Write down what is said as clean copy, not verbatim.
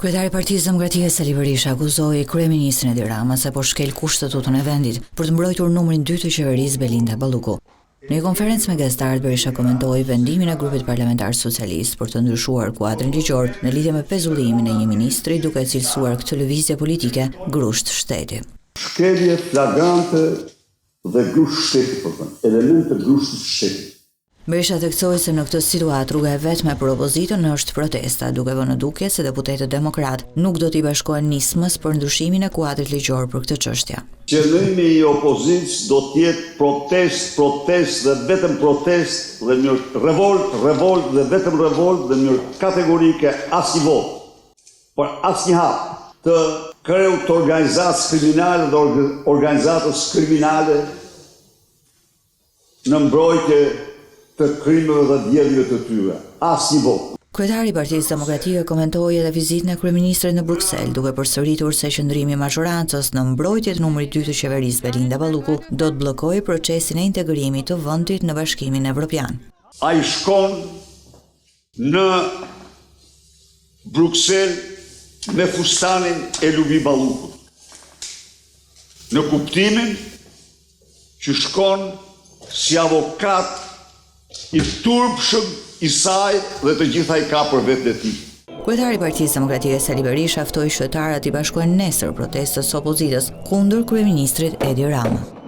Kryetari i Partisë Demokratike Sali Berisha akuzoi kryeministrin Edi Rama se po shkel kushtetutën e vendit për të mbrojtur numrin 2 të qeverisë Belinda Balluku. Në një konferencë me gazetarët, Berisha komentoi vendimin e grupit parlamentar socialist për të ndryshuar kuadrin ligjor në lidhje me pezullimin e një ministri, duke cilësuar këtë lëvizje politike grusht shteti. Shkelje flagrante dhe grusht shteti, element të grushtit shteti. Berisha theksoi se në këtë situatë rruga e vetme për opozitën është protesta, duke vënë në dukje se deputetët demokrat nuk do t'i bashkohen nismës për ndryshimin e kuadrit ligjor për këtë çështje. Qëllimi i opozitës do të jetë protest dhe vetëm protest dhe në revolt dhe vetëm revolt dhe në kategorike asnjë vot. Por asnjë hap të kreut të organizatës kriminale dhe organizatës kriminale në mbrojtje të krimeve dhe djedhjeve të tyre. Asnjë vot. Kryetari i Partisë Demokratike komentoi edhe vizitën e kryeministrit në Bruksel, duke përsëritur se qëndrimi i majorancës në mbrojtje të numrit 2 të qeverisë Belinda Balluku do të bllokojë procesin e integrimit të vendit në Bashkimin Evropian. Ai shkon në Bruksel me fustanin e Lubi Ballukut. Në kuptimin që shkon si avokat i turpshëm i saj dhe të gjitha i ka për vetë e tij. Kryetari i Partisë Demokratike Sali Berisha ftoi qytetarët i bashkohen nesër protestës së opozitës kundër kryeministrit Edi Rama.